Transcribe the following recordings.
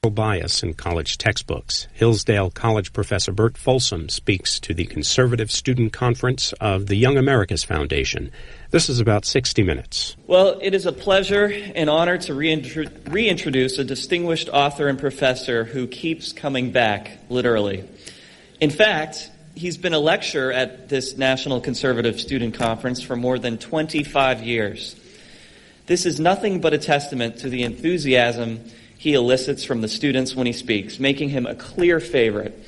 bias in college textbooks. Hillsdale College professor Berton Folsom speaks to the Conservative Student Conference of the Young Americas Foundation. This is about 60 minutes. Well, it is a pleasure and honor to reintroduce a distinguished author and professor who keeps coming back, literally. In fact, he's been a lecturer at this National Conservative Student Conference for more than 25 years. This is nothing but a testament to the enthusiasm he elicits from the students when he speaks, making him a clear favorite.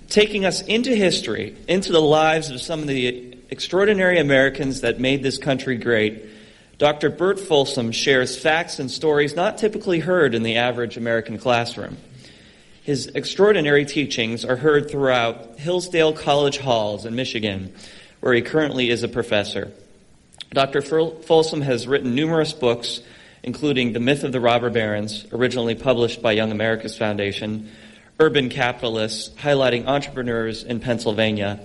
Taking us into history, into the lives of some of the extraordinary Americans that made this country great, Dr. Berton Folsom shares facts and stories not typically heard in the average American classroom. His extraordinary teachings are heard throughout Hillsdale College halls in Michigan, where he currently is a professor. Dr. Folsom has written numerous books, including The Myth of the Robber Barons, originally published by Young America's Foundation, Urban Capitalists, highlighting entrepreneurs in Pennsylvania,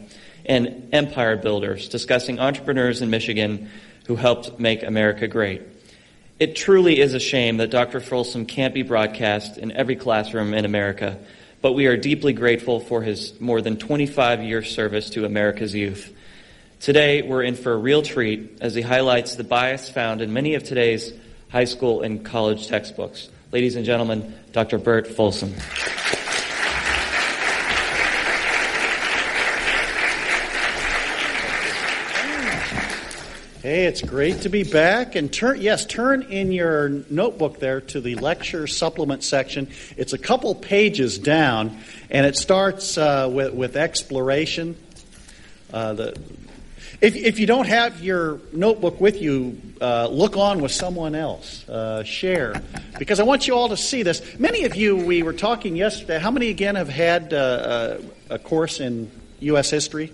and Empire Builders, discussing entrepreneurs in Michigan who helped make America great. It truly is a shame that Dr. Folsom can't be broadcast in every classroom in America, but we are deeply grateful for his more than 25-year service to America's youth. Today, we're in for a real treat as he highlights the bias found in many of today's high school and college textbooks. Ladies and gentlemen, Dr. Berton Folsom. Hey, it's great to be back. And turn in your notebook there to the lecture supplement section. It's a couple pages down, and it starts with exploration. If you don't have your notebook with you, look on with someone else. Share. Because I want you all to see this. Many of you, we were talking yesterday, how many again have had a course in U.S. history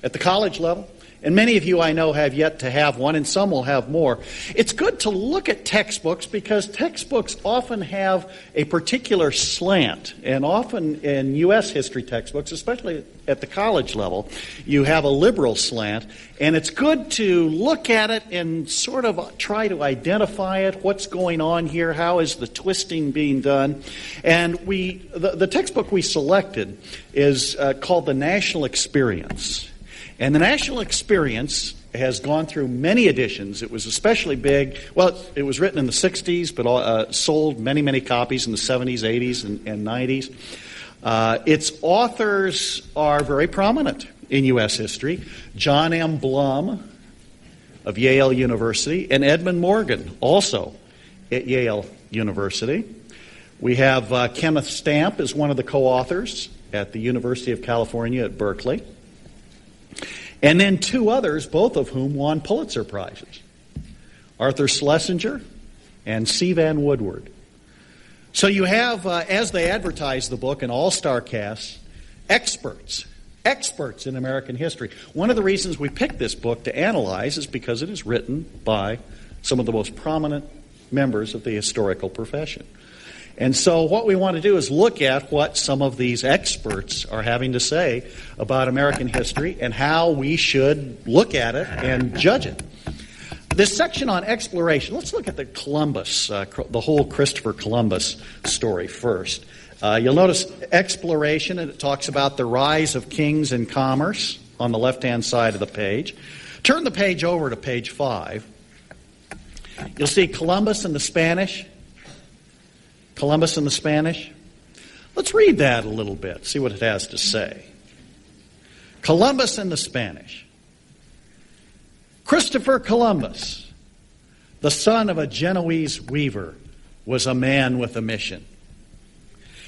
at the college level? And many of you I know have yet to have one, and some will have more. It's good to look at textbooks because textbooks often have a particular slant. And often in U.S. history textbooks, especially at the college level, you have a liberal slant. And it's good to look at it and sort of try to identify it. What's going on here? How is the twisting being done? And the textbook we selected is called The National Experience. And the National Experience has gone through many editions. It was especially big. Well, it was written in the 60s, but sold many, many copies in the 70s, 80s, and 90s. Its authors are very prominent in U.S. history. John M. Blum of Yale University and Edmund Morgan, also at Yale University. We have Kenneth Stamp as one of the co-authors at the University of California at Berkeley. And then two others, both of whom won Pulitzer Prizes, Arthur Schlesinger and C. Van Woodward. So you have, as they advertise the book, an all-star cast, experts in American history. One of the reasons we picked this book to analyze is because it is written by some of the most prominent members of the historical profession. And so what we want to do is look at what some of these experts are having to say about American history and how we should look at it and judge it. This section on exploration, let's look at the whole Christopher Columbus story first. You'll notice exploration, and it talks about the rise of kings and commerce on the left-hand side of the page. Turn the page over to page 5. You'll see Columbus and the Spanish. Columbus and the Spanish. Let's read that a little bit, see what it has to say. Columbus and the Spanish. Christopher Columbus, the son of a Genoese weaver, was a man with a mission.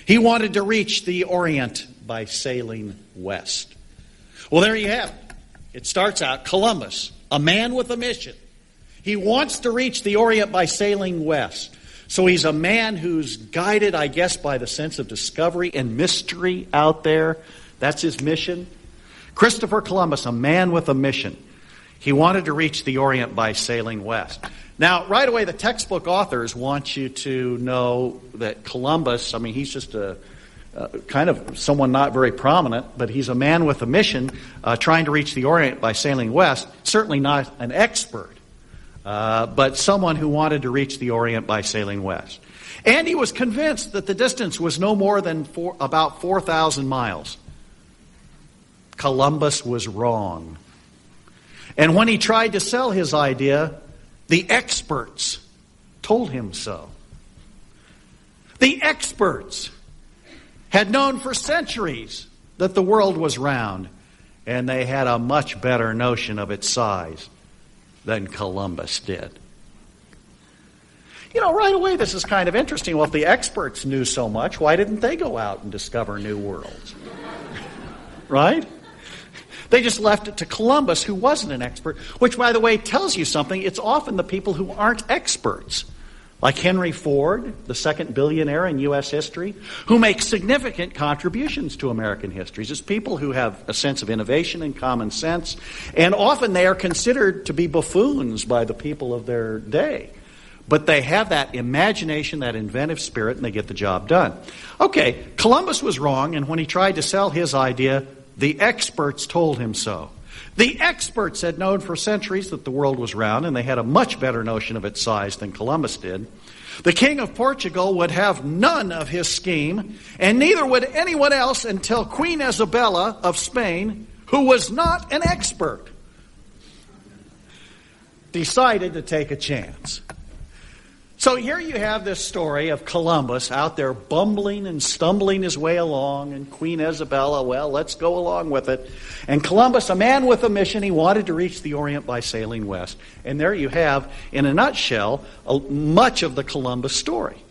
He wanted to reach the Orient by sailing west. Well, there you have it. It starts out, Columbus, a man with a mission. He wants to reach the Orient by sailing west. So he's a man who's guided, I guess, by the sense of discovery and mystery out there. That's his mission. Christopher Columbus, a man with a mission. He wanted to reach the Orient by sailing west. Now, right away, the textbook authors want you to know that Columbus, he's just a kind of someone not very prominent, but he's a man with a mission trying to reach the Orient by sailing west. Certainly not an expert. But someone who wanted to reach the Orient by sailing west. And he was convinced that the distance was no more than about 4,000 miles. Columbus was wrong. And when he tried to sell his idea, the experts told him so. The experts had known for centuries that the world was round, and they had a much better notion of its size than Columbus did. You know, right away this is kind of interesting. Well, if the experts knew so much, why didn't they go out and discover new worlds? Right? They just left it to Columbus, who wasn't an expert, which, by the way, tells you something. It's often the people who aren't experts, like Henry Ford, the second billionaire in U.S. history, who make significant contributions to American history. It's people who have a sense of innovation and common sense, and often they are considered to be buffoons by the people of their day. But they have that imagination, that inventive spirit, and they get the job done. Okay, Columbus was wrong, and when he tried to sell his idea, the experts told him so. The experts had known for centuries that the world was round, and they had a much better notion of its size than Columbus did. The king of Portugal would have none of his scheme, and neither would anyone else until Queen Isabella of Spain, who was not an expert, decided to take a chance. So here you have this story of Columbus out there bumbling and stumbling his way along, and Queen Isabella, well, let's go along with it. And Columbus, a man with a mission, he wanted to reach the Orient by sailing west. And there you have, in a nutshell, much of the Columbus story.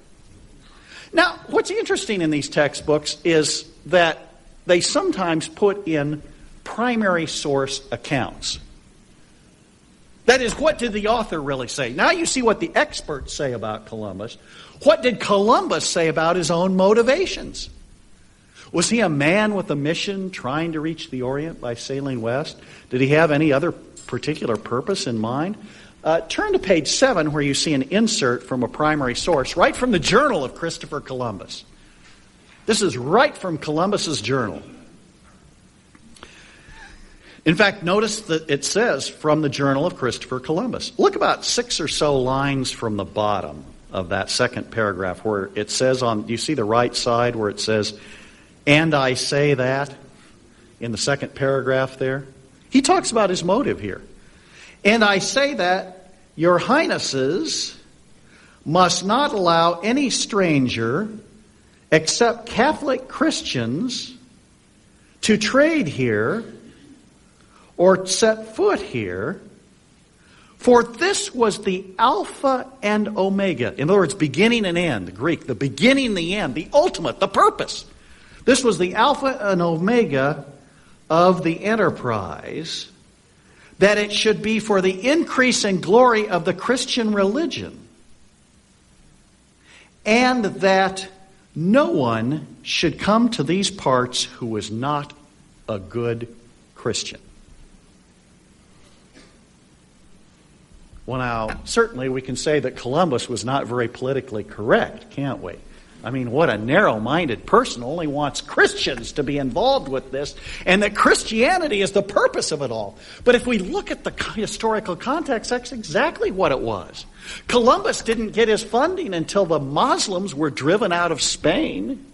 Now, what's interesting in these textbooks is that they sometimes put in primary source accounts. That is, what did the author really say? Now you see what the experts say about Columbus. What did Columbus say about his own motivations? Was he a man with a mission trying to reach the Orient by sailing west? Did he have any other particular purpose in mind? Turn to page 7 where you see an insert from a primary source, right from the Journal of Christopher Columbus. This is right from Columbus's journal. In fact, notice that it says from the Journal of Christopher Columbus. Look about 6 or so lines from the bottom of that second paragraph where it says you see the right side where it says, "And I say that," in the second paragraph there. He talks about his motive here. "And I say that your highnesses must not allow any stranger except Catholic Christians to trade here or set foot here, for this was the Alpha and Omega." In other words, beginning and end, the Greek, the beginning, the end, the ultimate, the purpose. This was the Alpha and Omega of the enterprise, that it should be for the increase and glory of the Christian religion, and that no one should come to these parts who was not a good Christian. Well, now, certainly we can say that Columbus was not very politically correct, can't we? I mean, what a narrow-minded person only wants Christians to be involved with this, and that Christianity is the purpose of it all. But if we look at the historical context, that's exactly what it was. Columbus didn't get his funding until the Muslims were driven out of Spain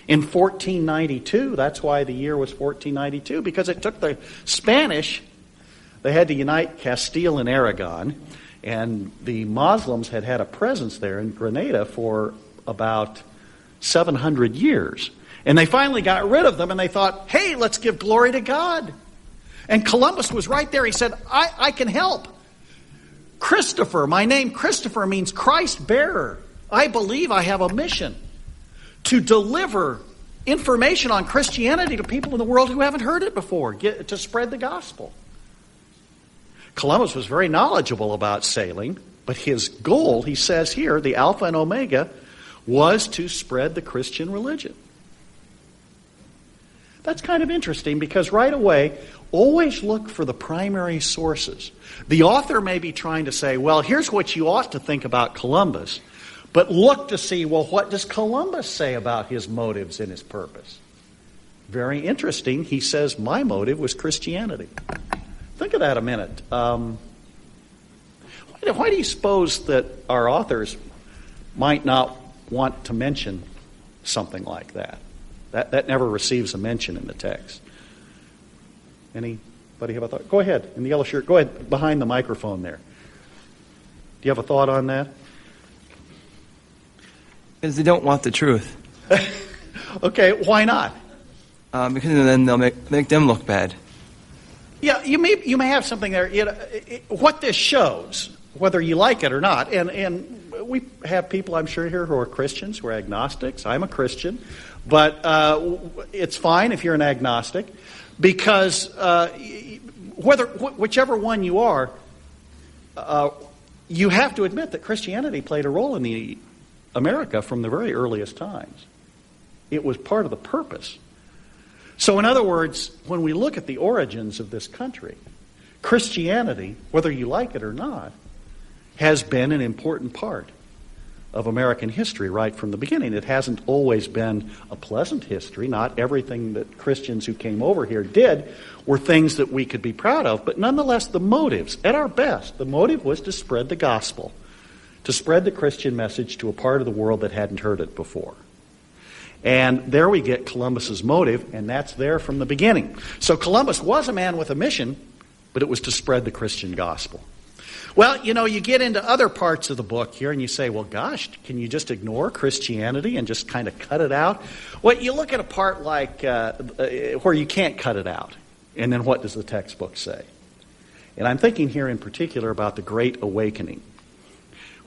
in 1492. That's why the year was 1492, because it took the Spanish. They had to unite Castile and Aragon, and the Muslims had had a presence there in Granada for about 700 years. And they finally got rid of them, and they thought, hey, let's give glory to God. And Columbus was right there. He said, I can help. Christopher, my name Christopher means Christ bearer. I believe I have a mission to deliver information on Christianity to people in the world who haven't heard it before, to spread the gospel. Columbus was very knowledgeable about sailing, but his goal, he says here, the Alpha and Omega, was to spread the Christian religion. That's kind of interesting because right away, always look for the primary sources. The author may be trying to say, well, here's what you ought to think about Columbus, but look to see, well, what does Columbus say about his motives and his purpose? Very interesting. He says, my motive was Christianity. Think of that a minute. Why do you suppose that our authors might not want to mention something like that. That never receives a mention in the text. Anybody have a thought? Go ahead, in the yellow shirt. Go ahead, behind the microphone there. Do you have a thought on that? Because they don't want the truth. Okay, why not? Because then they'll make them look bad. Yeah, you may have something there. What this shows, whether you like it or not, and we have people, I'm sure, here who are Christians, who are agnostics. I'm a Christian. But it's fine if you're an agnostic, because whichever one you are, you have to admit that Christianity played a role in America from the very earliest times. It was part of the purpose. So in other words, when we look at the origins of this country, Christianity, whether you like it or not, has been an important part of American history right from the beginning. It hasn't always been a pleasant history. Not everything that Christians who came over here did were things that we could be proud of, but nonetheless the motives, at our best, the motive was to spread the gospel, to spread the Christian message to a part of the world that hadn't heard it before. And there we get Columbus's motive, and that's there from the beginning. So Columbus was a man with a mission, but it was to spread the Christian gospel. Well, you get into other parts of the book here and you say, well, gosh, can you just ignore Christianity and just kind of cut it out? Well, you look at a part like where you can't cut it out. And then what does the textbook say? And I'm thinking here in particular about the Great Awakening,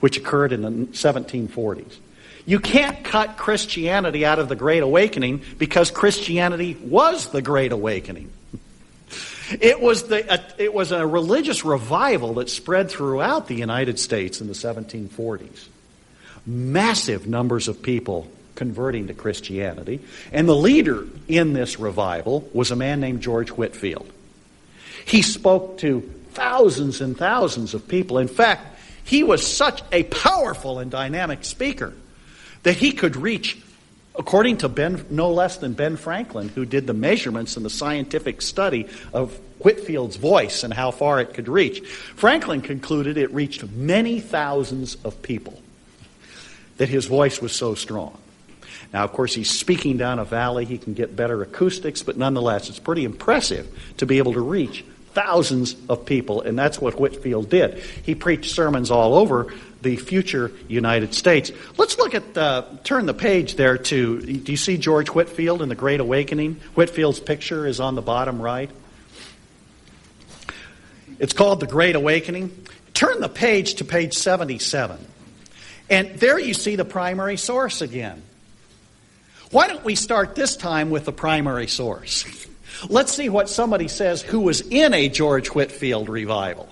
which occurred in the 1740s. You can't cut Christianity out of the Great Awakening because Christianity was the Great Awakening. It was a religious revival that spread throughout the United States in the 1740s. Massive numbers of people converting to Christianity. And the leader in this revival was a man named George Whitefield. He spoke to thousands and thousands of people. In fact, he was such a powerful and dynamic speaker that he could reach, according to no less than Ben Franklin, who did the measurements and the scientific study of Whitefield's voice and how far it could reach. Franklin concluded it reached many thousands of people, that his voice was so strong. Now, of course, he's speaking down a valley. He can get better acoustics, but nonetheless, it's pretty impressive to be able to reach thousands of people, and that's what Whitefield did. He preached sermons all over the future United States. Let's look at, turn the page there to, do you see George Whitefield in the Great Awakening? Whitefield's picture is on the bottom right. It's called The Great Awakening. Turn the page to page 77. And there you see the primary source again. Why don't we start this time with the primary source? Let's see what somebody says who was in a George Whitefield revival.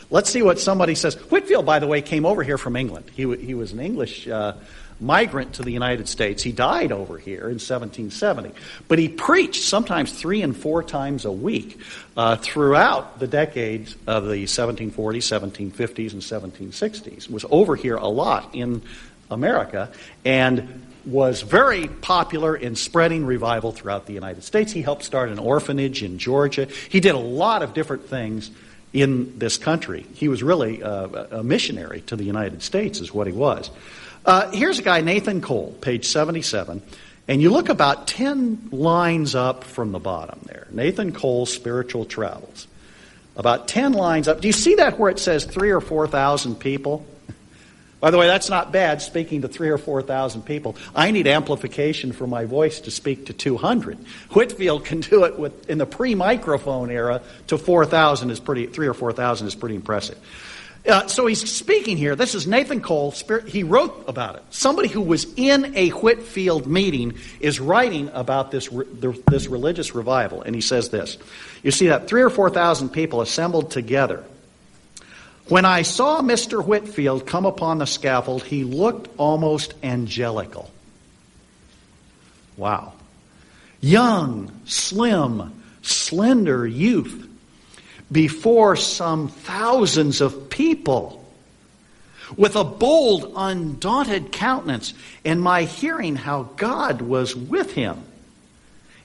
Let's see what somebody says. Whitefield, by the way, came over here from England. He was an English migrant to the United States. He died over here in 1770. But he preached sometimes 3 and 4 times a week throughout the decades of the 1740s, 1750s, and 1760s. Was over here a lot in America and was very popular in spreading revival throughout the United States. He helped start an orphanage in Georgia. He did a lot of different things in this country. He was really a missionary to the United States is what he was. Here's a guy, Nathan Cole, page 77. And you look about 10 lines up from the bottom there. Nathan Cole's Spiritual Travels. About 10 lines up. Do you see that where it says 3,000 or 4,000 people? By the way, that's not bad, speaking to 3,000 or 4,000 people. I need amplification for my voice to speak to 200. Whitefield can do it in the pre-microphone era to 4,000 is pretty. 3,000 or 4,000 is pretty impressive. So he's speaking here. This is Nathan Cole. He wrote about it. Somebody who was in a Whitefield meeting is writing about this religious revival, and he says this. You see that 3,000 or 4,000 people assembled together. When I saw Mr. Whitefield come upon the scaffold, he looked almost angelical. Wow. Young, slim, slender youth before some thousands of people, with a bold, undaunted countenance, and my hearing how God was with him.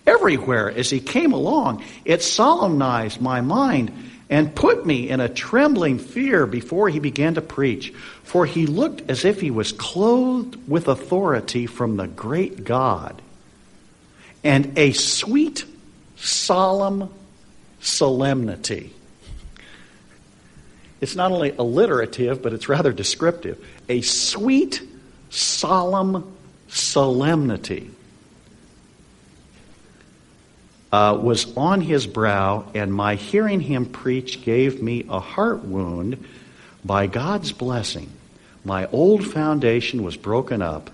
Everywhere as he came along, it solemnized my mind and put me in a trembling fear before he began to preach. For he looked as if he was clothed with authority from the great God, and a sweet, solemn solemnity. It's not only alliterative, but it's rather descriptive. A sweet, solemn solemnity was on his brow, and my hearing him preach gave me a heart wound. By God's blessing, my old foundation was broken up,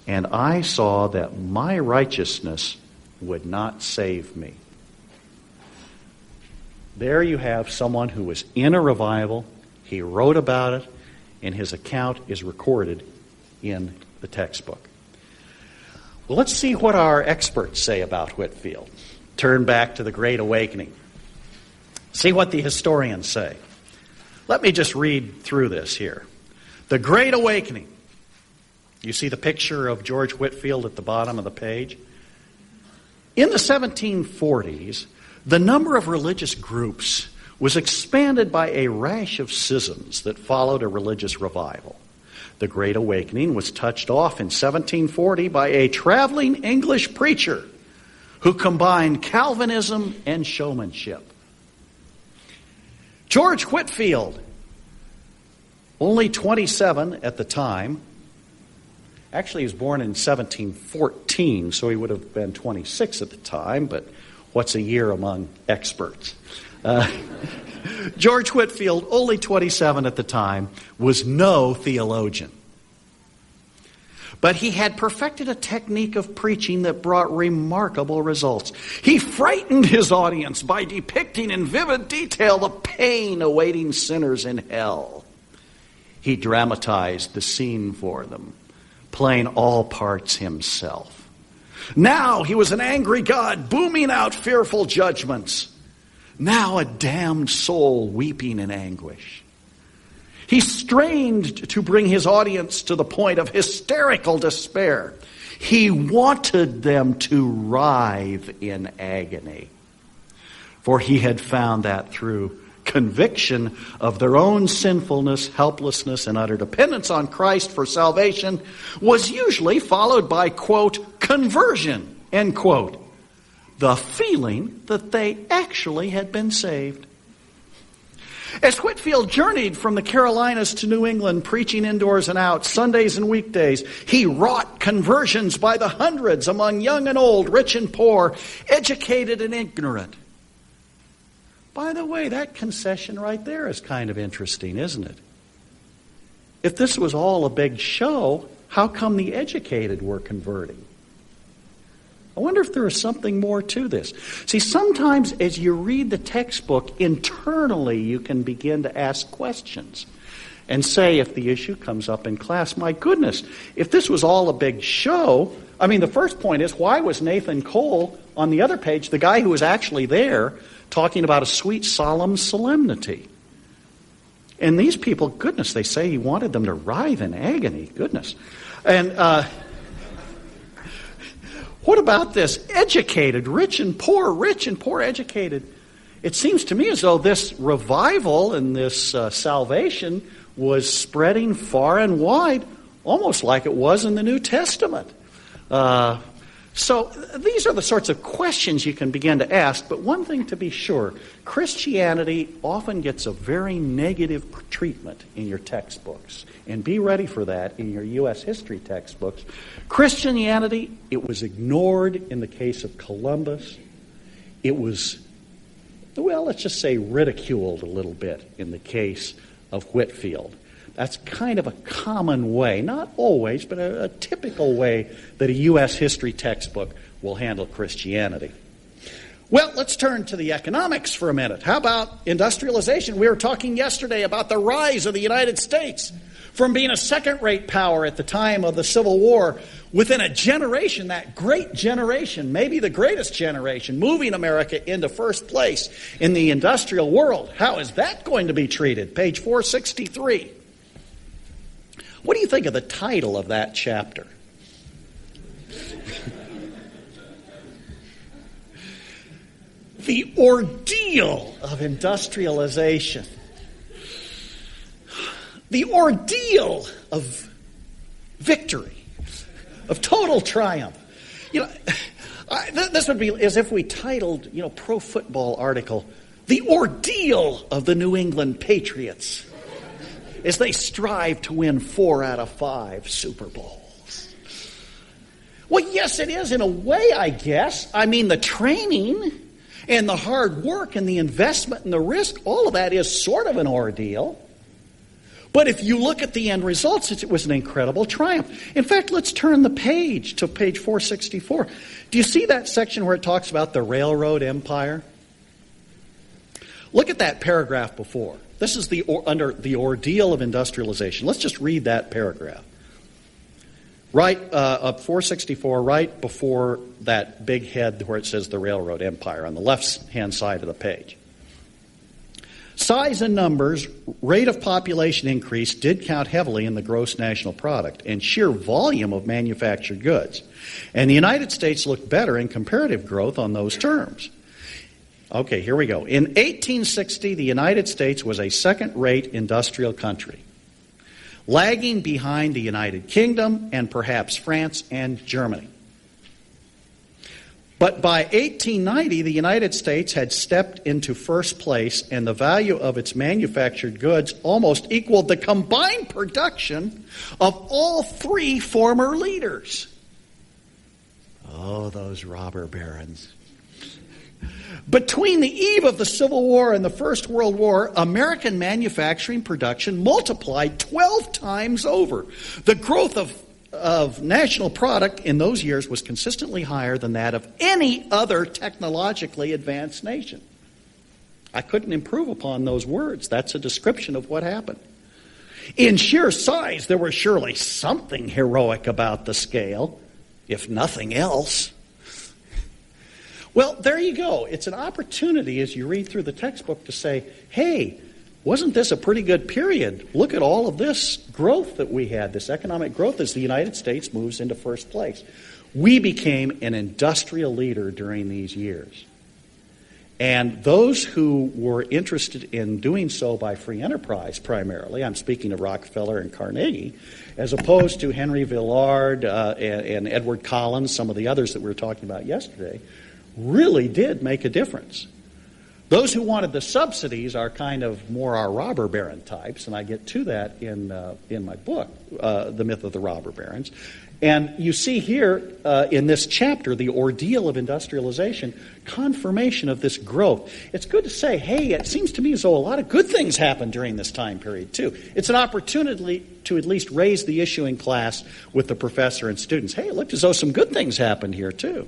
and I saw that my righteousness would not save me. There you have someone who was in a revival. He wrote about it, and his account is recorded in the textbook. Well, let's see what our experts say about Whitefield. Turn back to the Great Awakening. See what the historians say. Let me just read through this here. The Great Awakening. You see the picture of George Whitefield at the bottom of the page? In the 1740s, the number of religious groups was expanded by a rash of schisms that followed a religious revival. The Great Awakening was touched off in 1740 by a traveling English preacher who combined Calvinism and showmanship. George Whitefield, only 27 at the time. Actually, he was born in 1714, so he would have been 26 at the time, but what's a year among experts? George Whitefield, only 27 at the time, was no theologian. But he had perfected a technique of preaching that brought remarkable results. He frightened his audience by depicting in vivid detail the pain awaiting sinners in hell. He dramatized the scene for them, playing all parts himself. Now he was an angry God, booming out fearful judgments. Now a damned soul weeping in anguish. He strained to bring his audience to the point of hysterical despair. He wanted them to writhe in agony. For he had found that through conviction of their own sinfulness, helplessness, and utter dependence on Christ for salvation was usually followed by, quote, conversion, end quote. The feeling that they actually had been saved. As Whitefield journeyed from the Carolinas to New England, preaching indoors and out, Sundays and weekdays, he wrought conversions by the hundreds among young and old, rich and poor, educated and ignorant. By the way, that concession right there is kind of interesting, isn't it? If this was all a big show, how come the educated were converting? I wonder if there is something more to this. See, sometimes as you read the textbook, internally you can begin to ask questions and say, if the issue comes up in class, my goodness, if this was all a big show, I mean, the first point is, why was Nathan Cole on the other page, the guy who was actually there, talking about a sweet, solemn solemnity? And these people, goodness, they say he wanted them to writhe in agony. Goodness. And what about this? Educated, rich and poor, educated. It seems to me as though this revival and this salvation was spreading far and wide, almost like it was in the New Testament. So these are the sorts of questions you can begin to ask, but one thing to be sure, Christianity often gets a very negative treatment in your textbooks. And be ready for that in your U.S. history textbooks. Christianity, it was ignored in the case of Columbus. It was, well, let's just say ridiculed a little bit in the case of Whitefield. That's kind of a common way, not always, but a typical way that a U.S. history textbook will handle Christianity. Well, let's turn to the economics for a minute. How about industrialization? We were talking yesterday about the rise of the United States from being a second-rate power at the time of the Civil War. Within a generation, that great generation, maybe the greatest generation, moving America into first place in the industrial world. How is that going to be treated? Page 463. What do you think of the title of that chapter? The ordeal ordeal of industrialization. The ordeal of victory, of total triumph. This would be as if we titled, pro football article, "The Ordeal of the New England Patriots," as they strive to win 4 out of 5 Super Bowls. Well, yes, it is in a way, I guess. I mean, the training and the hard work and the investment and the risk, all of that is sort of an ordeal. But if you look at the end results, it was an incredible triumph. In fact, let's turn the page to page 464. Do you see that section where it talks about the railroad empire? Look at that paragraph before. This is under the ordeal of industrialization. Let's just read that paragraph. Right up 464, right before that big head where it says the railroad empire on the left-hand side of the page. Size and numbers, rate of population increase did count heavily in the gross national product and sheer volume of manufactured goods. And the United States looked better in comparative growth on those terms. Okay, here we go. In 1860, the United States was a second-rate industrial country, lagging behind the United Kingdom and perhaps France and Germany. But by 1890, the United States had stepped into first place, and the value of its manufactured goods almost equaled the combined production of all 3 former leaders. Oh, those robber barons. Between the eve of the Civil War and the First World War, American manufacturing production multiplied 12 times over. The growth of national product in those years was consistently higher than that of any other technologically advanced nation. I couldn't improve upon those words. That's a description of what happened. In sheer size, there was surely something heroic about the scale, if nothing else. Well, there you go. It's an opportunity as you read through the textbook to say, hey, wasn't this a pretty good period? Look at all of this growth that we had, this economic growth as the United States moves into first place. We became an industrial leader during these years. And those who were interested in doing so by free enterprise primarily, I'm speaking of Rockefeller and Carnegie, as opposed to Henry Villard and Edward Collins, some of the others that we were talking about yesterday, really did make a difference. Those who wanted the subsidies are kind of more our robber baron types, and I get to that in my book, The Myth of the Robber Barons. And you see here in this chapter, the ordeal of industrialization, confirmation of this growth. It's good to say, hey, it seems to me as though a lot of good things happened during this time period, too. It's an opportunity to at least raise the issue in class with the professor and students. Hey, it looked as though some good things happened here, too.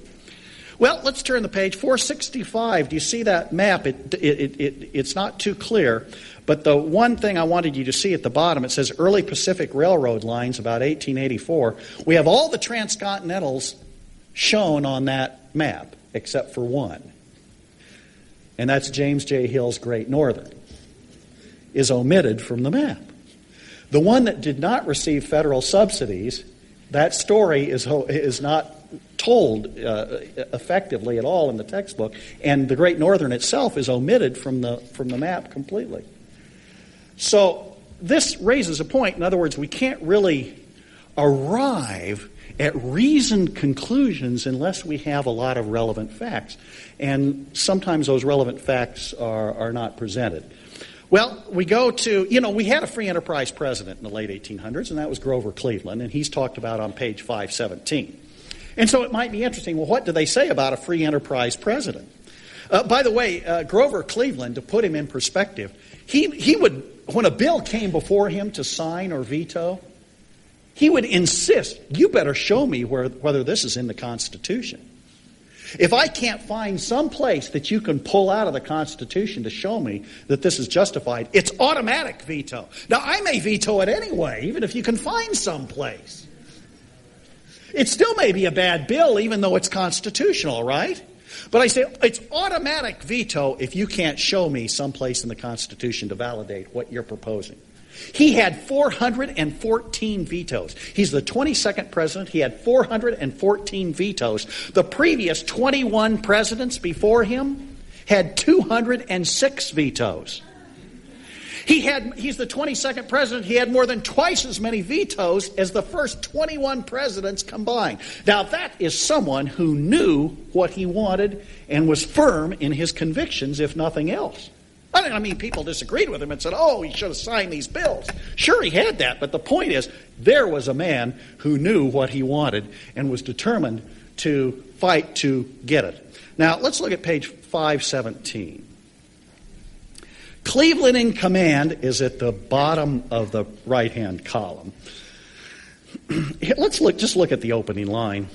Well, let's turn the page. 465, do you see that map? It's not too clear, but the one thing I wanted you to see at the bottom, it says early Pacific Railroad lines, about 1884. We have all the transcontinentals shown on that map, except for one. And that's James J. Hill's Great Northern, is omitted from the map. The one that did not receive federal subsidies, that story is not told effectively at all in the textbook, and the Great Northern itself is omitted from the map completely. So this raises a point. In other words, we can't really arrive at reasoned conclusions unless we have a lot of relevant facts, and sometimes those relevant facts are not presented. Well, we go to, we had a free enterprise president in the late 1800s, and that was Grover Cleveland, and he's talked about on page 517. And so it might be interesting, well, what do they say about a free enterprise president? By the way, Grover Cleveland, to put him in perspective, he would, when a bill came before him to sign or veto, he would insist, you better show me whether this is in the Constitution. If I can't find some place that you can pull out of the Constitution to show me that this is justified, it's automatic veto. Now, I may veto it anyway, even if you can find some place. It still may be a bad bill, even though it's constitutional, right? But I say it's automatic veto if you can't show me someplace in the Constitution to validate what you're proposing. He had 414 vetoes. He's the 22nd president. He had 414 vetoes. The previous 21 presidents before him had 206 vetoes. He's the 22nd president. He had more than twice as many vetoes as the first 21 presidents combined. Now, that is someone who knew what he wanted and was firm in his convictions, if nothing else. I mean, people disagreed with him and said, oh, he should have signed these bills. Sure, he had that, but the point is, there was a man who knew what he wanted and was determined to fight to get it. Now, let's look at page 517. Cleveland in command is at the bottom of the right-hand column. Let's look at the opening line.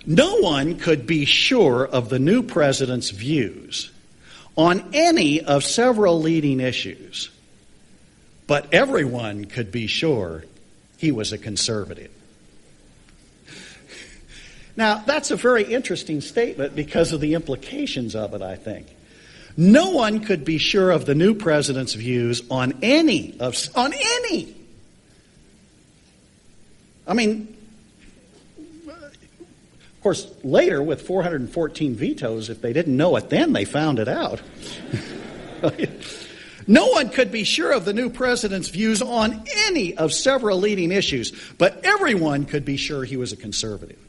No one could be sure of the new president's views on any of several leading issues, but everyone could be sure he was a conservative. Now, that's a very interesting statement because of the implications of it, I think. No one could be sure of the new president's views on any. I mean, of course, later with 414 vetoes, if they didn't know it then, they found it out. No one could be sure of the new president's views on any of several leading issues, but everyone could be sure he was a conservative.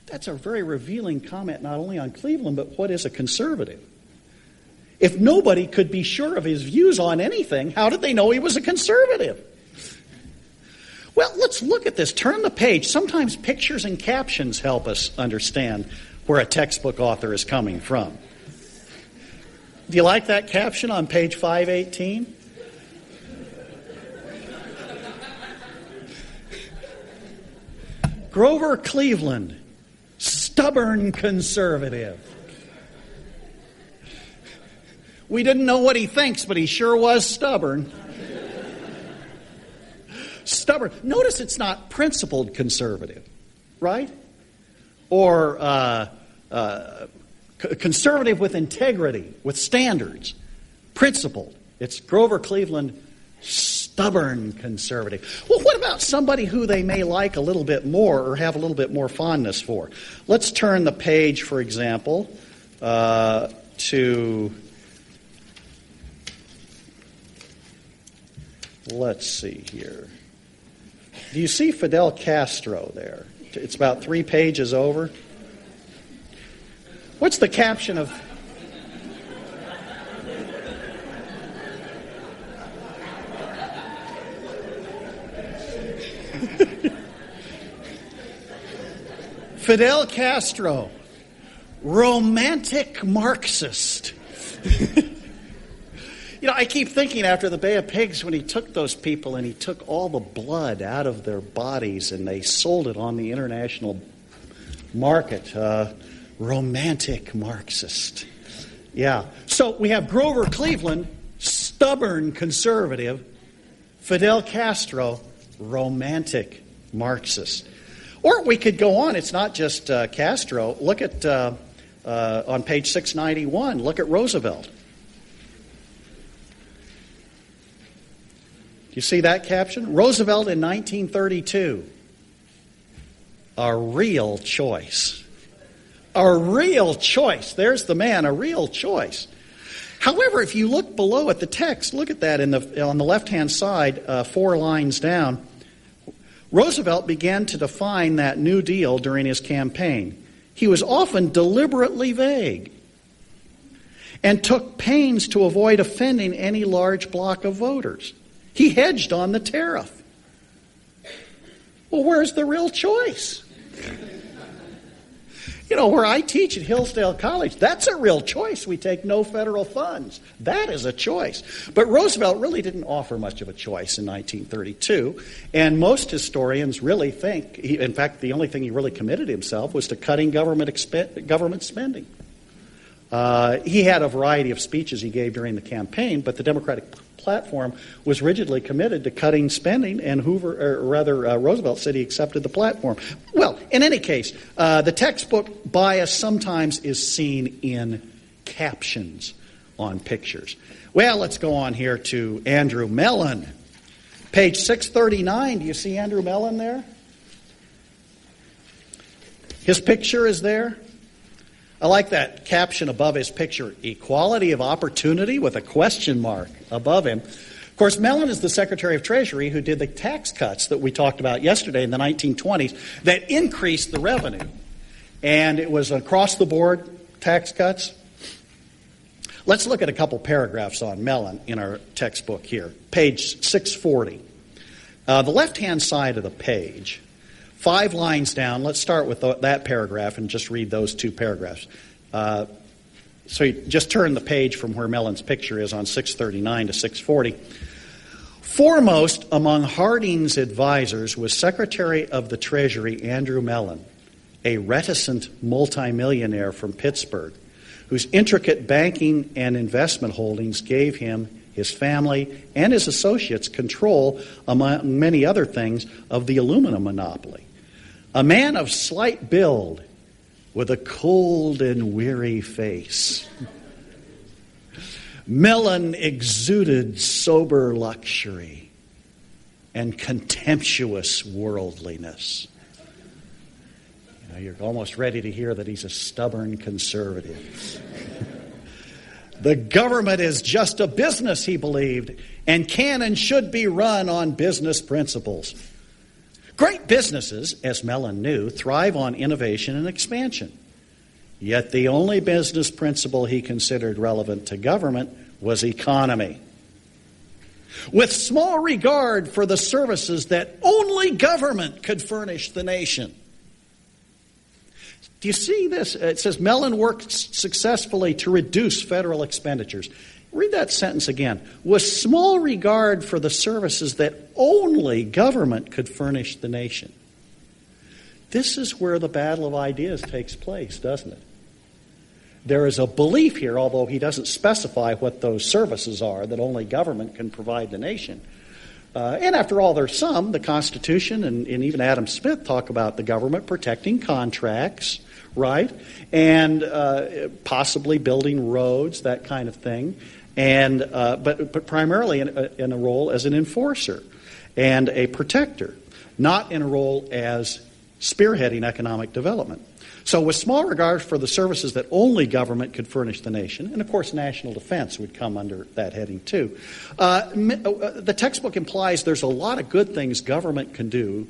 That's a very revealing comment not only on Cleveland, but what is a conservative. If nobody could be sure of his views on anything, how did they know he was a conservative? Well, let's look at this. Turn the page. Sometimes pictures and captions help us understand where a textbook author is coming from. Do you like that caption on page 518? Grover Cleveland, stubborn conservative. We didn't know what he thinks, but he sure was stubborn. Stubborn. Notice it's not principled conservative, right? Or conservative with integrity, with standards. Principled. It's Grover Cleveland, stubborn conservative. Well, what about somebody who they may like a little bit more or have a little bit more fondness for? Let's turn the page, for example, to... Let's see here. Do you see Fidel Castro there? It's about 3 pages over. What's the caption of... Fidel Castro, romantic Marxist. You know, I keep thinking after the Bay of Pigs when he took those people and he took all the blood out of their bodies and they sold it on the international market. Romantic Marxist. Yeah. So we have Grover Cleveland, stubborn conservative. Fidel Castro, romantic Marxist. Or we could go on. It's not just Castro. Look at, on page 691, look at Roosevelt. You see that caption? Roosevelt in 1932. A real choice. A real choice. There's the man, a real choice. However, if you look below at the text, look at that on the left-hand side, 4 lines down. Roosevelt began to define that New Deal during his campaign. He was often deliberately vague and took pains to avoid offending any large block of voters. He hedged on the tariff. Well, where's the real choice? You know, where I teach at Hillsdale College, that's a real choice. We take no federal funds. That is a choice. But Roosevelt really didn't offer much of a choice in 1932, and most historians really think, in fact, the only thing he really committed himself was to cutting government spending. He had a variety of speeches he gave during the campaign, but the Democratic platform was rigidly committed to cutting spending, and Roosevelt said he accepted the platform. Well, in any case, the textbook bias sometimes is seen in captions on pictures. Well, let's go on here to Andrew Mellon. Page 639, do you see Andrew Mellon there? His picture is there. I like that caption above his picture, equality of opportunity with a question mark above him. Of course, Mellon is the Secretary of Treasury who did the tax cuts that we talked about yesterday in the 1920s that increased the revenue. And it was across-the-board tax cuts. Let's look at a couple paragraphs on Mellon in our textbook here. Page 640. The left-hand side of the page, 5 lines down. Let's start with that paragraph and just read those 2 paragraphs. So you just turn the page from where Mellon's picture is on 639 to 640. Foremost among Harding's advisors was Secretary of the Treasury Andrew Mellon, a reticent multimillionaire from Pittsburgh, whose intricate banking and investment holdings gave him, his family, and his associates control, among many other things, of the aluminum monopoly. A man of slight build, with a cold and weary face. Mellon exuded sober luxury and contemptuous worldliness. You know, you're almost ready to hear that he's a stubborn conservative. The government is just a business, he believed, and can and should be run on business principles. Great businesses, as Mellon knew, thrive on innovation and expansion. Yet the only business principle he considered relevant to government was economy. With small regard for the services that only government could furnish the nation. Do you see this? It says Mellon worked successfully to reduce federal expenditures. Read that sentence again. With small regard for the services that only government could furnish the nation. This is where the battle of ideas takes place, doesn't it? There is a belief here, although he doesn't specify what those services are, that only government can provide the nation. And after all, there's some. The Constitution and even Adam Smith talk about the government protecting contracts, right? And possibly building roads, that kind of thing. And but primarily in a role as an enforcer and a protector, not in a role as spearheading economic development. So with small regard for the services that only government could furnish the nation, and of course national defense would come under that heading too. The textbook implies there's a lot of good things government can do.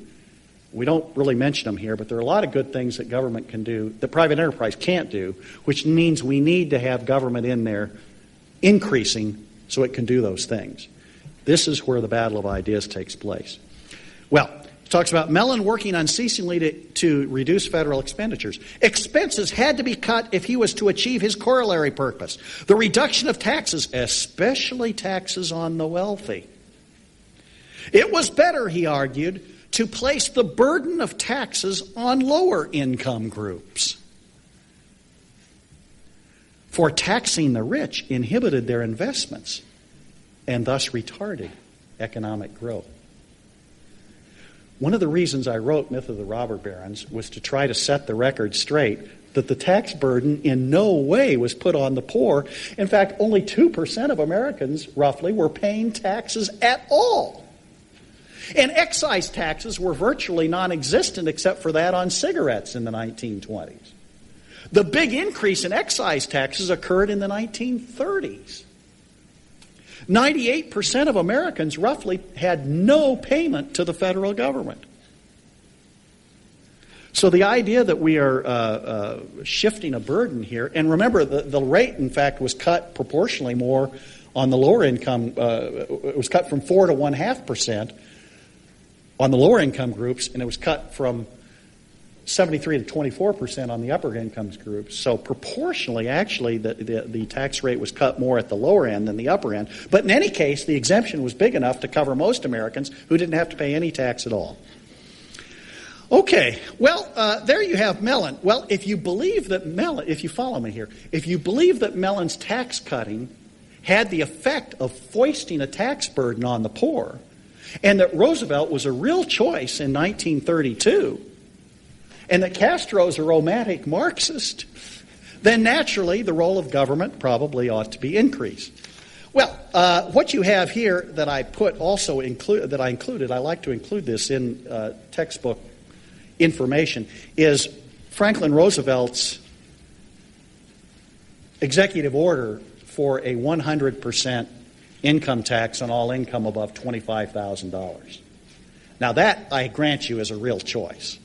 We don't really mention them here, but there are a lot of good things that government can do that private enterprise can't do, which means we need to have government in there increasing so it can do those things. This is where the battle of ideas takes place. Well, talks about Mellon working unceasingly to reduce federal expenditures. Expenses had to be cut if he was to achieve his corollary purpose, the reduction of taxes, especially taxes on the wealthy. It was better, he argued, to place the burden of taxes on lower income groups. For taxing the rich inhibited their investments and thus retarded economic growth. One of the reasons I wrote Myth of the Robber Barons was to try to set the record straight that the tax burden in no way was put on the poor. In fact, only 2% of Americans, roughly, were paying taxes at all. And excise taxes were virtually non-existent except for that on cigarettes in the 1920s. The big increase in excise taxes occurred in the 1930s. 98% of Americans roughly had no payment to the federal government. So the idea that we are shifting a burden here, and remember the rate in fact was cut proportionally more on the lower income, it was cut from 4 to 1.5% on the lower income groups, and it was cut from 73 to 24% on the upper incomes groups. So proportionally, actually, the tax rate was cut more at the lower end than the upper end. But in any case, the exemption was big enough to cover most Americans who didn't have to pay any tax at all. Okay, well, there you have Mellon. Well, if you believe that Mellon, if you follow me here, if you believe that Mellon's tax cutting had the effect of foisting a tax burden on the poor, and that Roosevelt was a real choice in 1932, and that Castro's a romantic Marxist, then naturally the role of government probably ought to be increased. Well, what you have here that I put also included, I like to include this in textbook information, is Franklin Roosevelt's executive order for a 100% income tax on all income above $25,000. Now that, I grant you, is a real choice.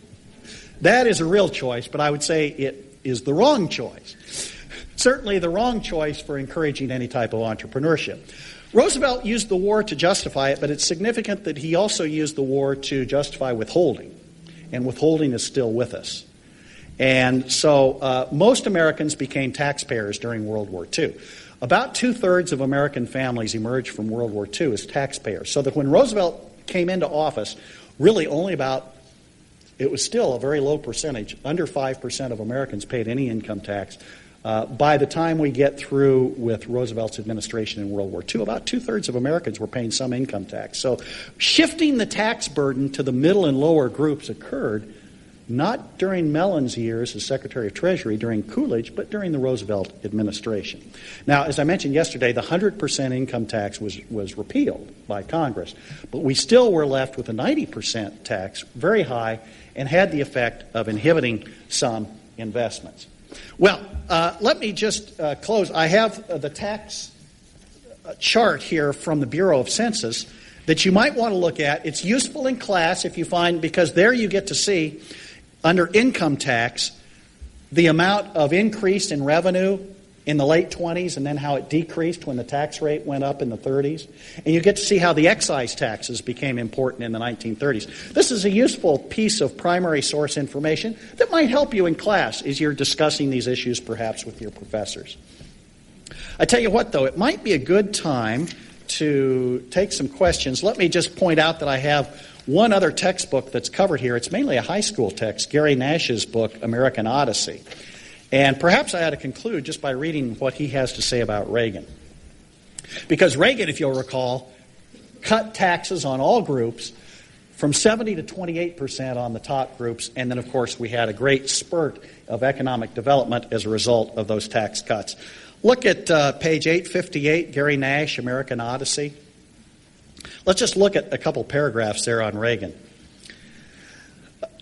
That is a real choice, but I would say it is the wrong choice. Certainly the wrong choice for encouraging any type of entrepreneurship. Roosevelt used the war to justify it, but it's significant that he also used the war to justify withholding. And withholding is still with us. And so most Americans became taxpayers during World War II. About 2/3 of American families emerged from World War II as taxpayers. So that when Roosevelt came into office, really only it was still a very low percentage, under 5% of Americans paid any income tax. By the time we get through with Roosevelt's administration in World War II, about 2/3 of Americans were paying some income tax. So shifting the tax burden to the middle and lower groups occurred not during Mellon's years as Secretary of Treasury, during Coolidge, but during the Roosevelt administration. Now, as I mentioned yesterday, the 100% income tax was repealed by Congress, but we still were left with a 90% tax, very high, and had the effect of inhibiting some investments. Well, let me just close. I have the tax chart here from the Bureau of Census that you might want to look at. It's useful in class if you find, because there you get to see, under income tax, the amount of increase in revenue in the late 20s and then how it decreased when the tax rate went up in the 30s. And you get to see how the excise taxes became important in the 1930s. This is a useful piece of primary source information that might help you in class as you're discussing these issues perhaps with your professors. I tell you what, though, it might be a good time to take some questions. Let me just point out that I have one other textbook that's covered here. It's mainly a high school text, Gary Nash's book, American Odyssey. And perhaps I ought to conclude just by reading what he has to say about Reagan. Because Reagan, if you'll recall, cut taxes on all groups from 70 to 28% on the top groups, and then, of course, we had a great spurt of economic development as a result of those tax cuts. Look at page 858, Gary Nash, American Odyssey. Let's just look at a couple paragraphs there on Reagan.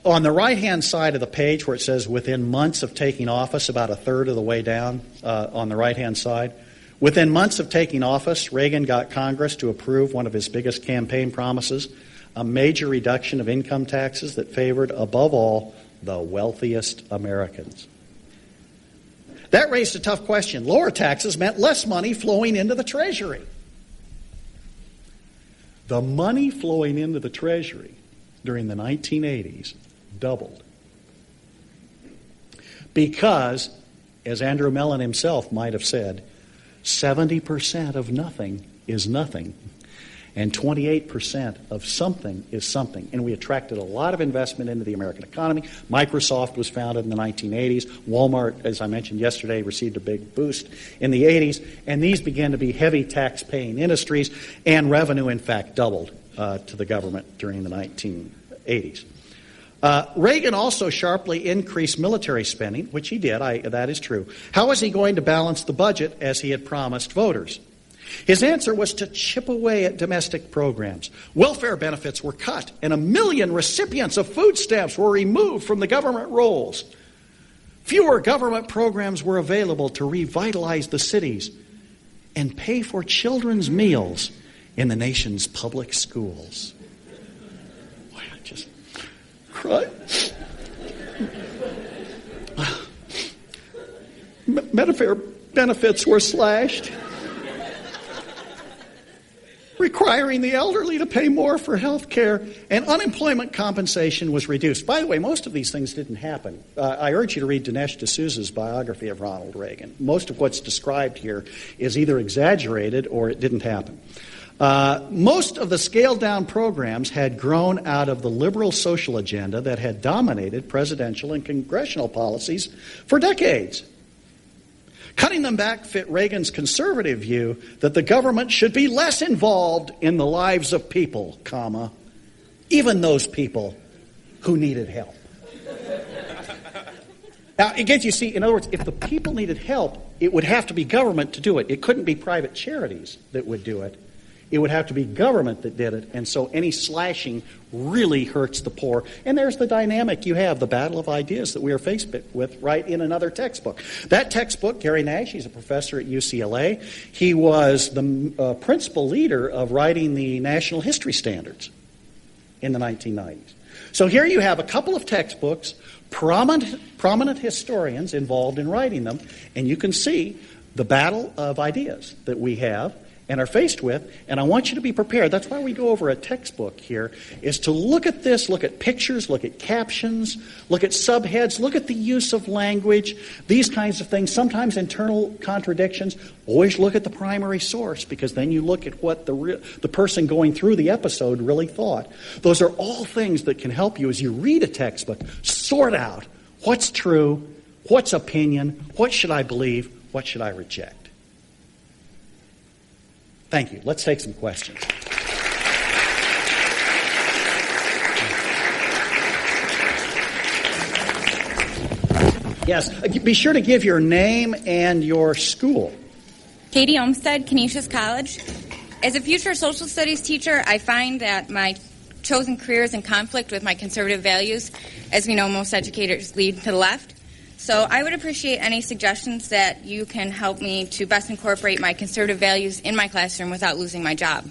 On the right-hand side of the page where it says within months of taking office, about a third of the way down on the right-hand side, within months of taking office, Reagan got Congress to approve one of his biggest campaign promises, a major reduction of income taxes that favored, above all, the wealthiest Americans. That raised a tough question. Lower taxes meant less money flowing into the Treasury. The money flowing into the Treasury during the 1980s doubled. Because, as Andrew Mellon himself might have said, 70% of nothing is nothing, and 28% of something is something. And we attracted a lot of investment into the American economy. Microsoft was founded in the 1980s. Walmart, as I mentioned yesterday, received a big boost in the 80s. And these began to be heavy tax-paying industries, and revenue, in fact, doubled to the government during the 1980s. Reagan also sharply increased military spending, which he did, that is true. How was he going to balance the budget as he had promised voters? His answer was to chip away at domestic programs. Welfare benefits were cut, and 1 million recipients of food stamps were removed from the government rolls. Fewer government programs were available to revitalize the cities and pay for children's meals in the nation's public schools. Boy, I just cried. Medicare benefits were slashed, requiring the elderly to pay more for health care, and unemployment compensation was reduced. By the way, most of these things didn't happen. I urge you to read Dinesh D'Souza's biography of Ronald Reagan. Most of what's described here is either exaggerated or it didn't happen. Most of the scaled-down programs had grown out of the liberal social agenda that had dominated presidential and congressional policies for decades. Cutting them back fit Reagan's conservative view that the government should be less involved in the lives of people, even those people who needed help. Now, again, you see, in other words, if the people needed help, it would have to be government to do it. It couldn't be private charities that would do it. It would have to be government that did it, and so any slashing really hurts the poor. And there's the dynamic you have, the battle of ideas that we are faced with right in another textbook. That textbook, Gary Nash, he's a professor at UCLA. He was the principal leader of writing the National History Standards in the 1990s. So here you have a couple of textbooks, prominent historians involved in writing them, and you can see the battle of ideas that we have and are faced with, and I want you to be prepared. That's why we go over a textbook here, is to look at this, look at pictures, look at captions, look at subheads, look at the use of language, these kinds of things, sometimes internal contradictions. Always look at the primary source, because then you look at what the person going through the episode really thought. Those are all things that can help you as you read a textbook, sort out what's true, what's opinion, what should I believe, what should I reject. Thank you. Let's take some questions. Yes, be sure to give your name and your school. Katie Olmstead, Canisius College. As a future social studies teacher, I find that my chosen career is in conflict with my conservative values. As we know, most educators lead to the left. So I would appreciate any suggestions that you can help me to best incorporate my conservative values in my classroom without losing my job.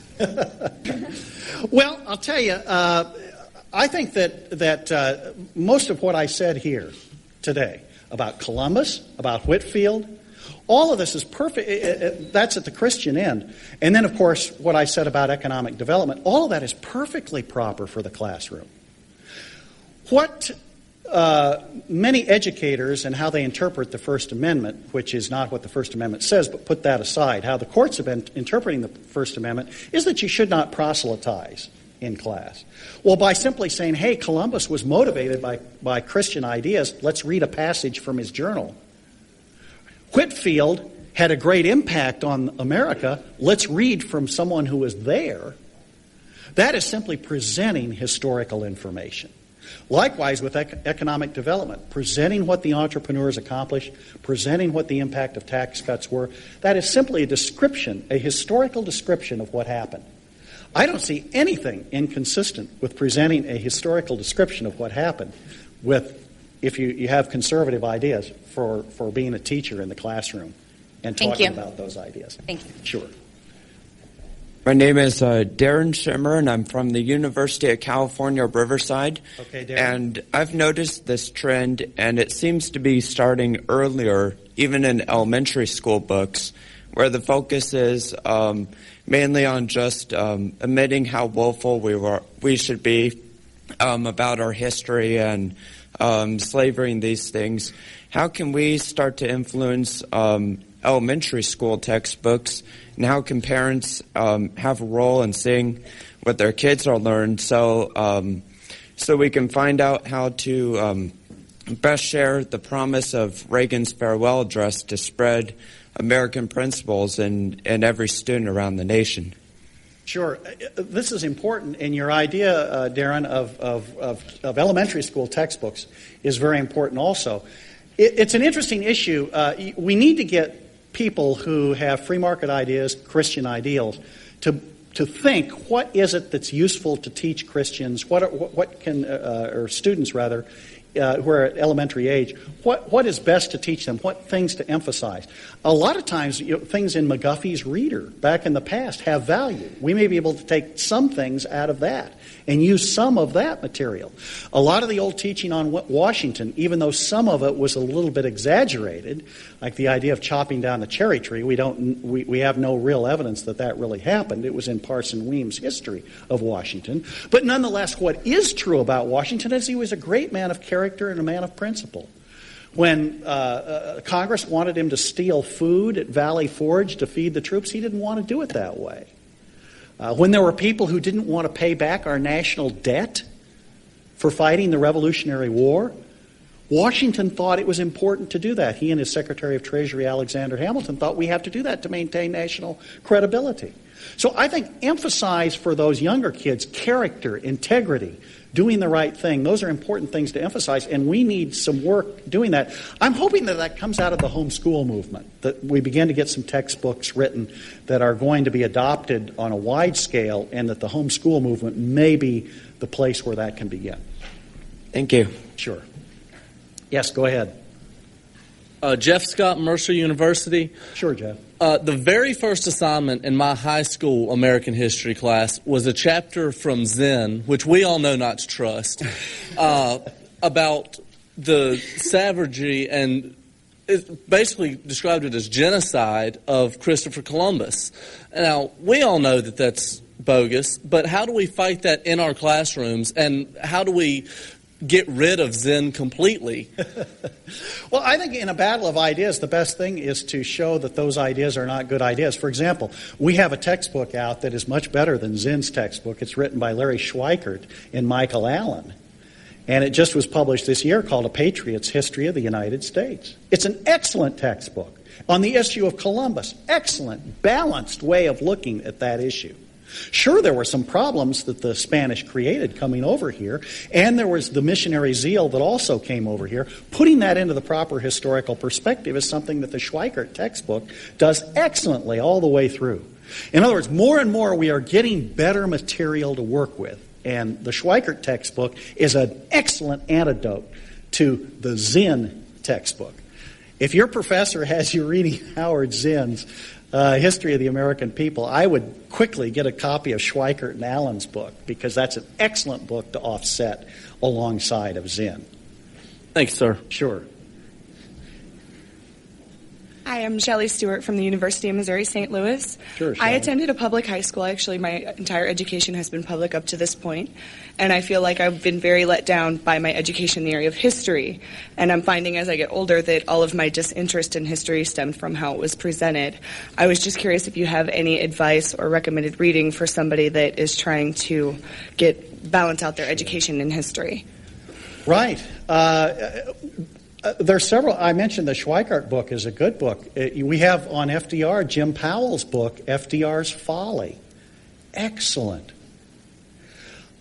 Well, I'll tell you, I think that most of what I said here today about Columbus, about Whitefield, all of this is perfect. That's at the Christian end. And then, of course, what I said about economic development, all of that is perfectly proper for the classroom. What many educators and how they interpret the First Amendment, which is not what the First Amendment says, but put that aside, how the courts have been interpreting the First Amendment is that you should not proselytize in class. Well, by simply saying, hey, Columbus was motivated by Christian ideas, let's read a passage from his journal. Whitefield had a great impact on America, let's read from someone who was there. That is simply presenting historical information. Likewise with economic development, presenting what the entrepreneurs accomplished, presenting what the impact of tax cuts were, that is simply a description, a historical description of what happened. I don't see anything inconsistent with presenting a historical description of what happened if you have conservative ideas for being a teacher in the classroom and talking about those ideas. Thank you. Sure. My name is Darren Schimmer, and I'm from the University of California, Riverside. Okay, Darren. And I've noticed this trend, and it seems to be starting earlier, even in elementary school books, where the focus is mainly on just admitting how woeful we should be about our history and slavery and these things. How can we start to influence elementary school textbooks, and how can parents have a role in seeing what their kids are learned so we can find out how to best share the promise of Reagan's farewell address to spread American principles in every student around the nation? Sure. This is important, and your idea, Darren, of elementary school textbooks is very important also. It's an interesting issue. We need to get people who have free market ideas, Christian ideals, to think, what is it that's useful to teach Christians? What can or students rather, who are at elementary age, what is best to teach them? What things to emphasize? A lot of times, things in McGuffey's Reader back in the past have value. We may be able to take some things out of that and use some of that material. A lot of the old teaching on Washington, even though some of it was a little bit exaggerated, like the idea of chopping down the cherry tree, we have no real evidence that really happened. It was in Parson Weems' history of Washington. But nonetheless, what is true about Washington is he was a great man of character and a man of principle. When Congress wanted him to steal food at Valley Forge to feed the troops, he didn't want to do it that way. When there were people who didn't want to pay back our national debt for fighting the Revolutionary War, Washington thought it was important to do that. He and his Secretary of Treasury, Alexander Hamilton, thought we have to do that to maintain national credibility. So I think emphasize for those younger kids character, integrity, doing the right thing. Those are important things to emphasize, and we need some work doing that. I'm hoping that that comes out of the homeschool movement, that we begin to get some textbooks written that are going to be adopted on a wide scale, and that the homeschool movement may be the place where that can begin. Thank you. Sure. Yes, go ahead. Jeff Scott, Mercer University. Sure, Jeff. The very first assignment in my high school American history class was a chapter from Zen, which we all know not to trust, about the savagery, and it basically described it as genocide of Christopher Columbus. Now, we all know that that's bogus, but how do we fight that in our classrooms, and how do we get rid of Zen completely? Well, I think in a battle of ideas, the best thing is to show that those ideas are not good ideas. For example, we have a textbook out that is much better than Zen's textbook. It's written by Larry Schweikert and Michael Allen. And it just was published this year, called A Patriot's History of the United States. It's an excellent textbook on the issue of Columbus. Excellent, balanced way of looking at that issue. Sure, there were some problems that the Spanish created coming over here, and there was the missionary zeal that also came over here. Putting that into the proper historical perspective is something that the Schweikert textbook does excellently all the way through. In other words, more and more we are getting better material to work with, and the Schweikert textbook is an excellent antidote to the Zen textbook. If your professor has you reading Howard Zinn's History of the American People, I would quickly get a copy of Schweikert and Allen's book, because that's an excellent book to offset alongside of Zinn. Thanks, sir. Sure. Hi, I'm Shelley Stewart from the University of Missouri St. Louis. Sure, I attended a public high school. Actually, my entire education has been public up to this point, and I feel like I've been very let down by my education in the area of history. And I'm finding as I get older that all of my disinterest in history stemmed from how it was presented. I was just curious if you have any advice or recommended reading for somebody that is trying to balance out their education in history. Right. There's several. I mentioned the Schweikert book is a good book. We have on FDR Jim Powell's book, FDR's Folly. Excellent.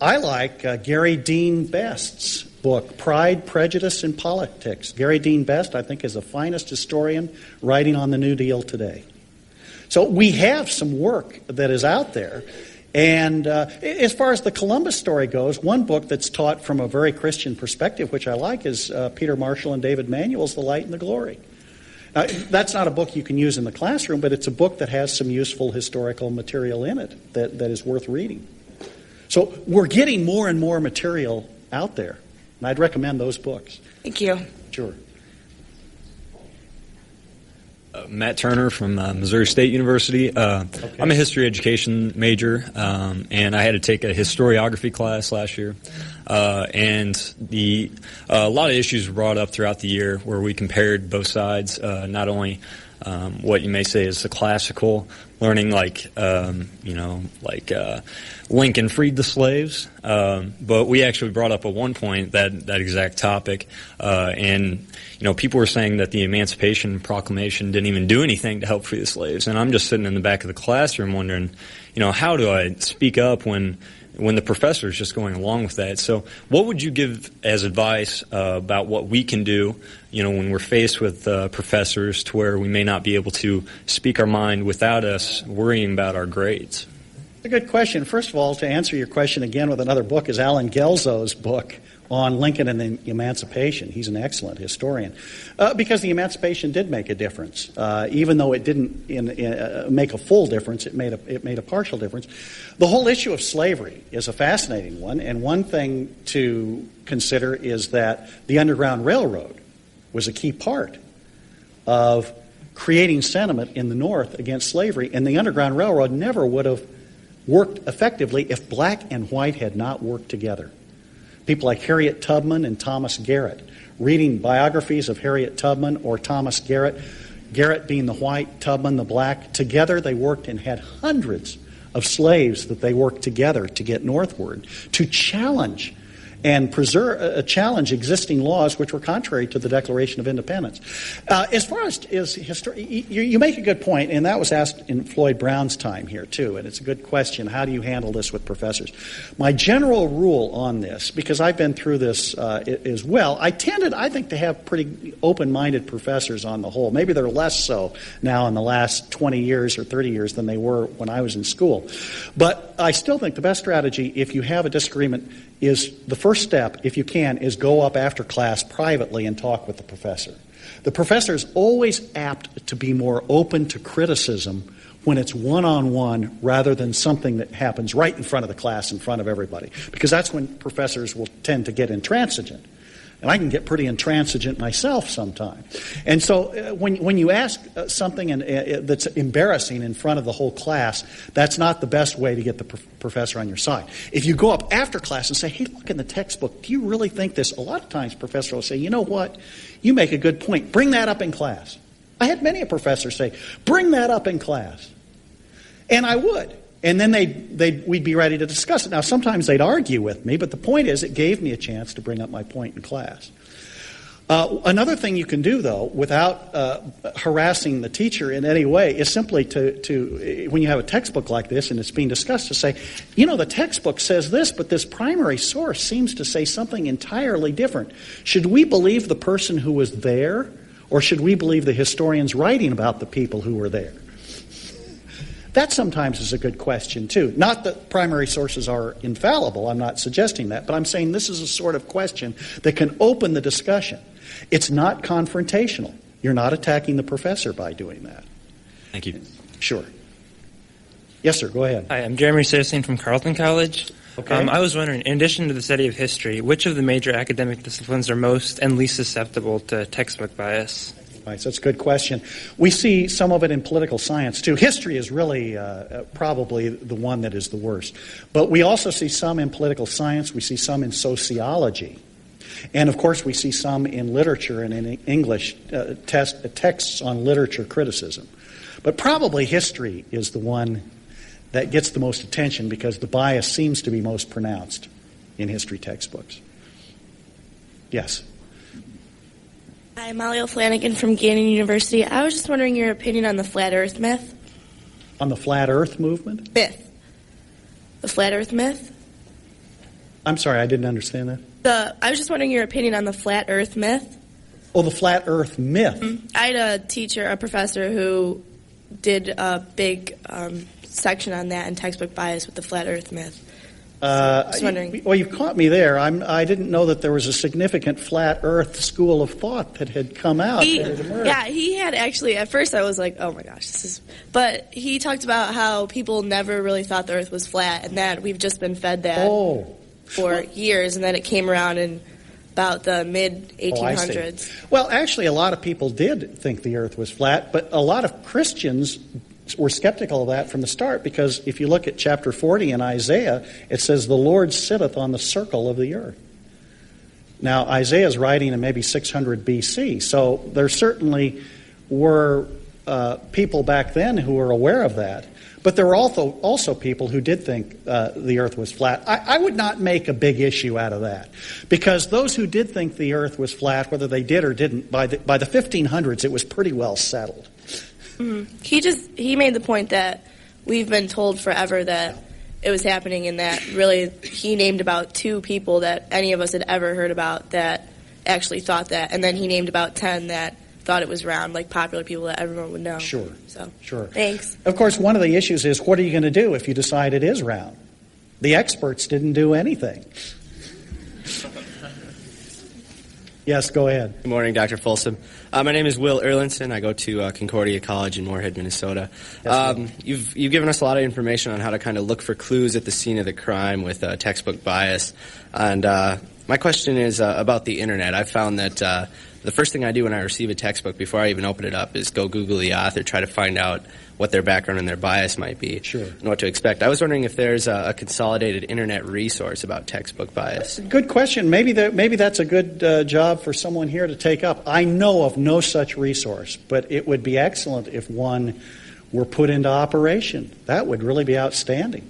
I like Gary Dean Best's book, Pride, Prejudice, and Politics. Gary Dean Best, I think, is the finest historian writing on the New Deal today. So we have some work that is out there. And as far as the Columbus story goes, one book that's taught from a very Christian perspective, which I like, is Peter Marshall and David Manuel's The Light and the Glory. Now, that's not a book you can use in the classroom, but it's a book that has some useful historical material in it that is worth reading. So we're getting more and more material out there, and I'd recommend those books. Thank you. Sure. Matt Turner from Missouri State University. Okay. I'm a history education major, and I had to take a historiography class last year. And a lot of issues were brought up throughout the year where we compared both sides, not only what you may say is the classical learning, like Lincoln freed the slaves, but we actually brought up at one point that exact topic, and people were saying that the Emancipation Proclamation didn't even do anything to help free the slaves, and I'm just sitting in the back of the classroom wondering, how do I speak up when the professor is just going along with that? So what would you give as advice about what we can do, when we're faced with professors to where we may not be able to speak our mind without us worrying about our grades? A good question. First of all, to answer your question again with another book is Alan Gelzo's book on Lincoln and the Emancipation. He's an excellent historian because the Emancipation did make a difference. Even though it didn't make a full difference, it made a partial difference. The whole issue of slavery is a fascinating one, and one thing to consider is that the Underground Railroad was a key part of creating sentiment in the North against slavery, and the Underground Railroad never would have worked effectively if black and white had not worked together. People like Harriet Tubman and Thomas Garrett, reading biographies of Harriet Tubman or Thomas Garrett, Garrett being the white, Tubman the black, together they worked and had hundreds of slaves that they worked together to get northward, to challenge and challenge existing laws which were contrary to the Declaration of Independence. As far as history, you make a good point, and that was asked in Floyd Brown's time here too, and it's a good question. How do you handle this with professors? My general rule on this, because I've been through this as well, I think, to have pretty open-minded professors on the whole. Maybe they're less so now in the last 20 years or 30 years than they were when I was in school. But I still think the best strategy, if you have a disagreement, is the first step, if you can, is go up after class privately and talk with the professor. The professor is always apt to be more open to criticism when it's one-on-one rather than something that happens right in front of the class, in front of everybody, because that's when professors will tend to get intransigent. And I can get pretty intransigent myself sometimes. And so when you ask something that's embarrassing in front of the whole class, that's not the best way to get the professor on your side. If you go up after class and say, hey, look in the textbook, do you really think this? A lot of times professor will say, you know what, you make a good point. Bring that up in class. I had many a professor say, bring that up in class. And I would. And then we'd be ready to discuss it. Now, sometimes they'd argue with me, but the point is it gave me a chance to bring up my point in class. Another thing you can do, though, without harassing the teacher in any way, is simply to when you have a textbook like this and it's being discussed, to say, you know, the textbook says this, but this primary source seems to say something entirely different. Should we believe the person who was there, or should we believe the historians writing about the people who were there? That sometimes is a good question, too. Not that primary sources are infallible. I'm not suggesting that. But I'm saying this is a sort of question that can open the discussion. It's not confrontational. You're not attacking the professor by doing that. Thank you. Sure. Yes, sir. Go ahead. Hi, I'm Jeremy Citizen from Carleton College. Okay. I was wondering, in addition to the study of history, which of the major academic disciplines are most and least susceptible to textbook bias? Right, so that's a good question. We see some of it in political science, too. History is really probably the one that is the worst. But we also see some in political science. We see some in sociology. And, of course, we see some in literature and in English texts on literature criticism. But probably history is the one that gets the most attention because the bias seems to be most pronounced in history textbooks. Yes? Hi, Molly O'Flanagan from Gannon University. I was just wondering your opinion on the flat earth myth. On the flat earth movement? Myth. The flat earth myth? I'm sorry, I didn't understand that. I was just wondering your opinion on the flat earth myth. Oh, the flat earth myth. Mm-hmm. I had a professor who did a big section on that in textbook bias with the flat earth myth. I was wondering. Well, you've caught me there. I didn't know that there was a significant flat earth school of thought that had come out. Yeah, he had actually, at first I was like, oh my gosh, but he talked about how people never really thought the earth was flat and that we've just been fed that for years, and then it came around in about the mid-1800s. Well, actually, a lot of people did think the earth was flat, but a lot of Christians were skeptical of that from the start, because if you look at chapter 40 in Isaiah, it says, the Lord sitteth on the circle of the earth. Now, Isaiah is writing in maybe 600 BC, so there certainly were people back then who were aware of that. But there were also people who did think the earth was flat. I would not make a big issue out of that, because those who did think the earth was flat, whether they did or didn't, by the 1500s, it was pretty well settled. Mm-hmm. He made the point that we've been told forever that it was happening, and that really he named about 2 people that any of us had ever heard about that actually thought that, and then he named about 10 that thought it was round, like popular people that everyone would know. Sure. Sure. Thanks. Of course, one of the issues is, what are you going to do if you decide it is round? The experts didn't do anything. Yes, go ahead. Good morning, Dr. Folsom. My name is Will Erlinson. I go to Concordia College in Moorhead, Minnesota. Yes, you've given us a lot of information on how to kind of look for clues at the scene of the crime with textbook bias. And my question is about the Internet. I've found that the first thing I do when I receive a textbook before I even open it up is go Google the author, try to find out what their background and their bias might be, and what to expect. I was wondering if there's a consolidated Internet resource about textbook bias. Good question. Maybe that's a good job for someone here to take up. I know of no such resource, but it would be excellent if one were put into operation. That would really be outstanding.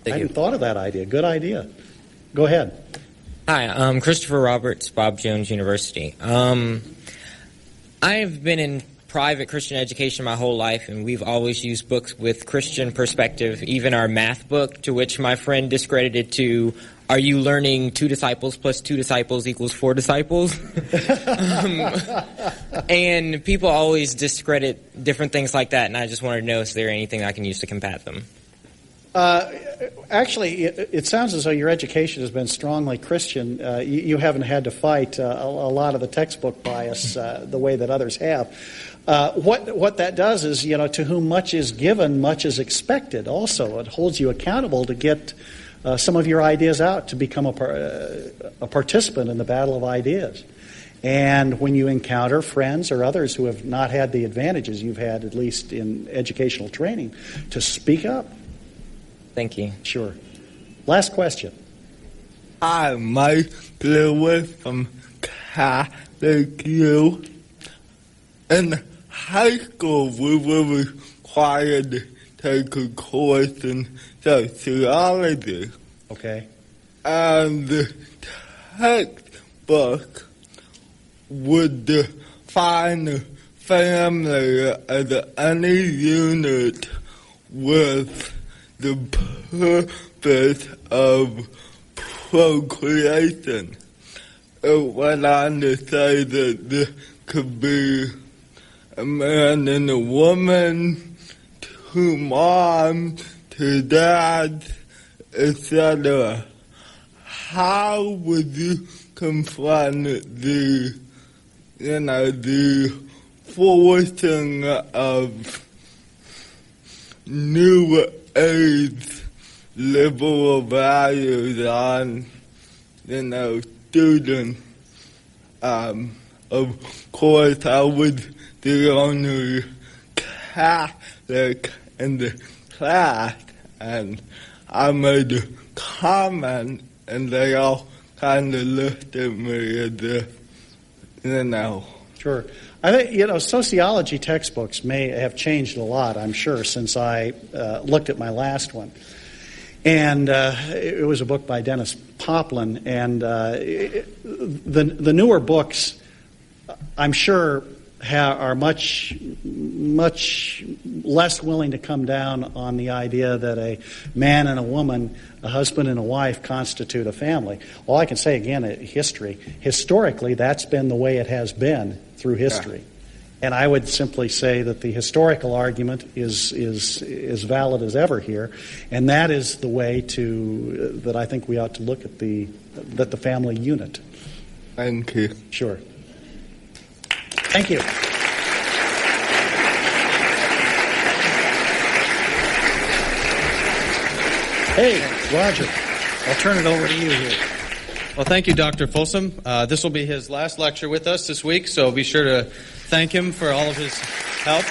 I hadn't thought of that idea. Good idea. Go ahead. Hi, I'm Christopher Roberts, Bob Jones University. I've been in private Christian education my whole life, and we've always used books with Christian perspective, even our math book, to which my friend discredited to, are you learning 2 disciples plus 2 disciples equals 4 disciples? And people always discredit different things like that, and I just wanted to know, is there anything I can use to combat them? Actually, it sounds as though your education has been strongly Christian. You haven't had to fight a lot of the textbook bias the way that others have. What that does is, to whom much is given, much is expected. Also, it holds you accountable to get some of your ideas out, to become a participant in the battle of ideas. And when you encounter friends or others who have not had the advantages you've had, at least in educational training, to speak up. Thank you. Sure. Last question. Hi, Mike Lewis from ACU. In high school, we were required to take a course in sociology. Okay. And the textbook would define a family as any unit with the purpose of procreation. It went on to say that there could be a man and a woman, 2 moms, 2 dads, etc. How would you confront the forcing of new age liberal values on, students? Of course, I was the only Catholic in the class, and I made a comment, and they all kind of looked at me as if, Sure. I think, sociology textbooks may have changed a lot, I'm sure, since I looked at my last one. And it was a book by Dennis Poplin, and the newer books, I'm sure, are much less willing to come down on the idea that a man and a woman, a husband and a wife, constitute a family. All I can say, again, historically, that's been the way it has been through history. Yeah. And I would simply say that the historical argument is valid as ever here, and that is the way that I think we ought to look at the family unit. Thank you. Sure. Thank you. Hey, Roger, I'll turn it over to you here. Well, thank you, Dr. Folsom. This will be his last lecture with us this week, so be sure to thank him for all of his help.